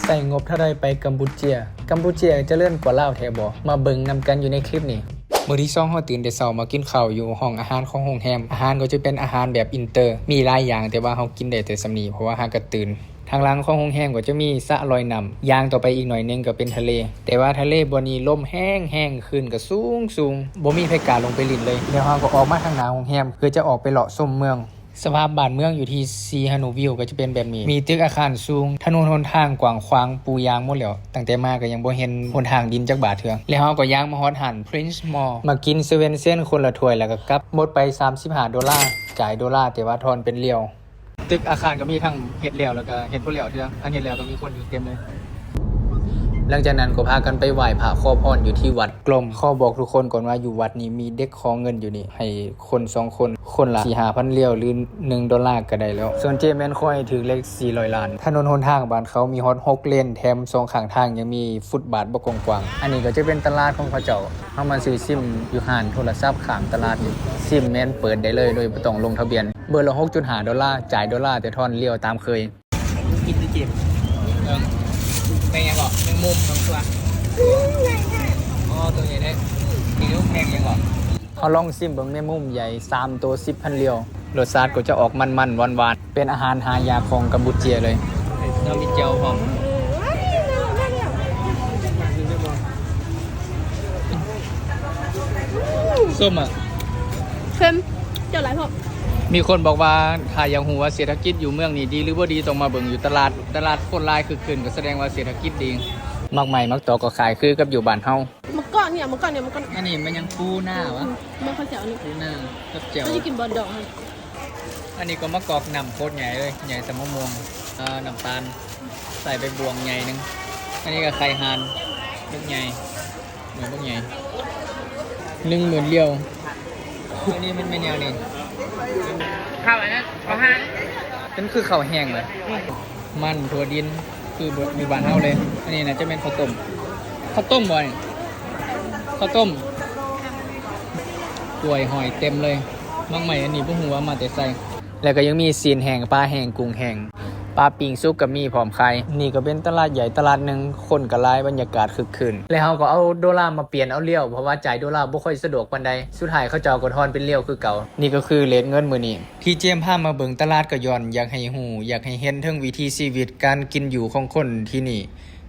ใส่งบเท่าใดไปกัมพูเชียจะเลื่อนกว่าลาวแท้บ่มาเบิ่งนำกันอยู่ในคลิปนี้มื้อที่2เฮาตื่นแต่เช้ามากินข้าวอยู่ห้องอาหารของโรงแรมอาหารก็จะเป็นอาหารแบบอินเตอร์มีหลายอย่างแต่ว่าเฮากินได้แต่สำนี้เพราะว่าหากระตื่นทางหลังของโรงแรมก็จะมีสระลอยน้ำย่างต่อไปอีกหน่อยนึงก็เป็นทะเลแต่ว่าทะเลบ่นี้ลมแห้งขึ้นก็สูงบ่มีไผกล้าลงไปลิ้นเลยเดี๋ยวเฮาก็ออกมาทางหน้าโรงแรมเพื่อจะออกไปเลาะชมเมืองสภาพบ้านเมืองอยู่ที่ซีฮานูวิวก็จะเป็นแบบนี้มีตึกอาคารสูงถนนหนทางกว้างขวางปูยางหมดแล้วตั้งแต่มาก็ยังบ่เห็นหนทางดินจักบาทเทื่อแล้วเฮาก็ย่างมาฮอดหัน Prince Mall มากินเซเว่นเซ่นคนละถ้วยแล้วก็กลับหมดไป$35จ่าย$แต่ว่าทอนเป็นเหรียวตึกอาคารก็มีทั้งเฮ็ดแล้วแล้วก็เฮ็ดบ่แล้วเทื่ออันเฮ็ดแล้วก็มีคนอยู่เต็มเลยหลังจากนั้นก็พากันไปไหว้พระขอพรอยู่ที่วัดกลมขอบอกทุกคนก่อนว่าอยู่วัดนี้มีเด็กขอเงินอยู่นี่ให้คน2คนละ 4-5,000 เหรียญหรือ$1ก็ได้แล้วส่วนเจแม่นคอยถึงเลข400ล้านถนนหนทางบ้านเขามีฮอด6เลนแถม2ข้างทางยังมีฟุตบาทบ่กว้างๆอันนี้ก็จะเป็นตลาดของเขาเจ้าเฮามาซื้อซิมอยู่ห้านโทรศัพท์ข้างตลาดนี่ซิมแม่นเปิดได้เลยโดยบ่ต้องลงทะเบียนเบอร์ละ$6.5จ่าย$แต่ทอนเหรียญตามเคยกินจิบเป็นยังบอกแมงมุมบางตัวอ๋อตัวใหญ่ได้มีลูกแมงยังบอกเขาลองซิมเบิ่งแมงมุมใหญ่3ตัว10,000เหรียญรสชาติก็จะออกมันๆหวานๆเป็นอาหารหายากของกัมพูเชียเลยเรามีเจียวพร้อมส้มอ่ะเค็มเจ้าหลายพวกมีคนบอกว่าถ้าอยากรู้ว่าเศรษฐกิจอยู่เมืองนี้ดีหรือบ่ดีต้องมาเบิ่งอยู่ตลาดคนหลายคือขึ้นก็แสดงว่าเศรษฐกิจดีมักใหม่มักตอก็ขายคือกับอยู่บ้านเฮามักก้อนเนี่ยอันนี้มันยังปูหน้าวะมันข้าวเจียวนี่ปูหน้ากับเจียวไม่ได้กินบอลดอกอันนี้ก็มะกอกน้ำโคตรใหญ่เลยใหญ่สมะม่วงน้ำตาลใส่ไปบวงใหญ่นึงอันนี้ก็ไข่ห่านลูกใหญ่เหมือนลูกใหญ่10,000เหรียญอันนี้มันเป็นแนวนี้ข้าวอันนั้นข้าวห่านเป็นคือข้าวแห้งเลยมันถั่วดินคืออยู่บ้านเฮาเลยอันนี้นะจะเป็นข้าวต้มบ่อยข้าวต้มกล้วยหอยเต็มเลยมังใหม่อันนี้พวกหัวมาแต่ใส่แล้วก็ยังมีซีนแห้งปลาแห้งกุ้งแห้งปลาปิงซุกกับมีพร้อมไข่นี่ก็เป็นตลาดใหญ่ตลาดนึงคนก็หลายบรรยากาศคึกคืนแล้วเฮาก็เอาดอลลาร์มาเปลี่ยนเอาเหรียญเพราะว่าจ่ายดอลลาร์บ่ค่อยสะดวกปานใดสุดท้ายเขาเจ้าก็ทอนเป็นเหรียญคือเก่านี่ก็คือเรทเงินมื้อนี้ที่เจมพามาเบิ่งตลาดก็ย้อนอยากให้ฮู้อยากให้เห็นถึงวิถีชีวิตการกินอยู่ของคนที่นี่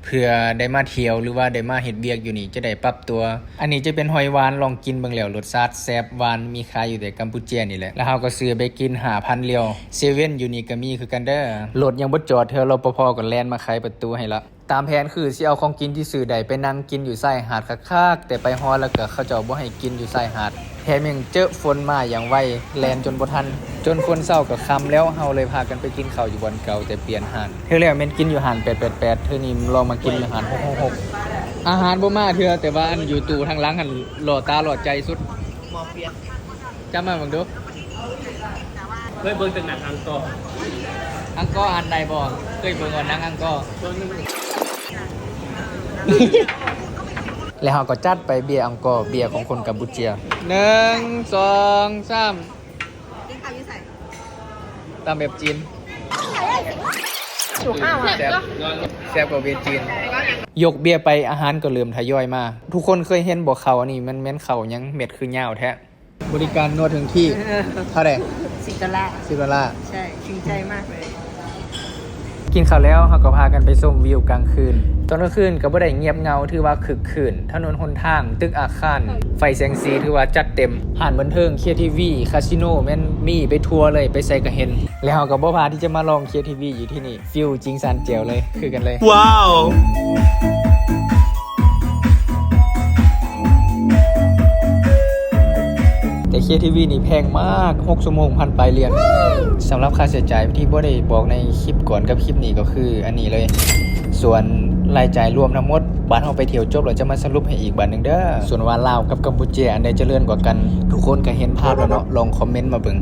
เพื่อได้มาเที่ยวหรือว่าได้มาเฮ็ดเวียกอยู่นี่จะได้ปรับตัวอันนี้จะเป็นหอยหวานลองกินเบิ่งแล้วรสชาติแซ่บหวานมีขายอยู่แต่กัมพูเชียนี่แหละแล้วเฮาก็ซื้อไปกิน5,000เหรียญเซเว่นอยู่นี่ก็มีคือกันเด้อรถยังบ่จอดเทื่อรปภก็แล่นมาไขประตูให้ละตามแผนคือสิเอาของกินที่ซื้อได้ไปนั่งกินอยู่ชายหาดคักๆแต่ไปฮอดแล้วก็เขาเจ้าบ่ให้กินอยู่ชายหาดแถมยังเจอฝนมาอย่างไวแล่นจนบ่ทันจนคนเช้าก็ค่ำแล้วเฮาเลยพากันไปกินข้าวอยู่บ่อนเก่าแต่เปลี่ยนหาดเทื่อแล้วแม่นกินอยู่หาด888เทื่อนี้ลองมากินอยู่หาด666อาหารบ่มาเทื่อแต่ว่าอันอยู่ตู้ทางหลังหั่นหล่อตาหล่อใจสุดหมอเปียกจำมาเบิ่งดูเคยเบิ่งแต่หนังอังกอร์อันใดบ่เคยเบิ่งหนังอังกอร์แล้วเราก็จัดไปเบียร์อังกอร์เบียร์ของคนกัมพูเชีย1 2 3ตามแบบจีนถูกข้าวอ่ะแซ่บกว่าเบียร์จีนยกเบียร์ไปอาหารก็เริ่มทยอยมาทุกคนเคยเห็นบ่เขาอันนี้มันแม่นเขายังเม็ดคือยาวแท้บริการนวดถึงที่เท่าไหร่$10ใช่จริงใจมากเลยกินข้าวแล้วเราก็พากันไปชมวิวกลางคืนตอนกลางคืนก็บ่ได้เงียบเงาถือว่าคึกคืนถนนหนทางตึกอาคารไฟแสงสีถือว่าจัดเต็มห้านบันเทิง KTV คาสิโนแม่นมีไปทัวร์เลยไปใส่ก็เห็นแล้วเราก็บ่พลาดที่จะมาลอง KTV อยู่ที่นี่ฟิลจริงซานเจียวเลยคือกันเลยว้าวแต่ KTV นี่แพงมาก6ชั่วโมง1,000 ปลายเหรียญสำหรับค่าใช้จ่ายที่บ่ได้บอกในคลิปก่อนกับคลิปนี้ก็คืออันนี้เลยส่วนรายจ่ายรวมทั้งหมดบาทเฮาไปเที่ยวจบแล้วจะมาสรุปให้อีกบาทนึงเด้อส่วนว่าลาวกับกัมพูชาอันใดเจริญกว่ากันทุกคนก็เห็นภาพแล้วเนาะลองคอมเมนต์มาเบิ่ง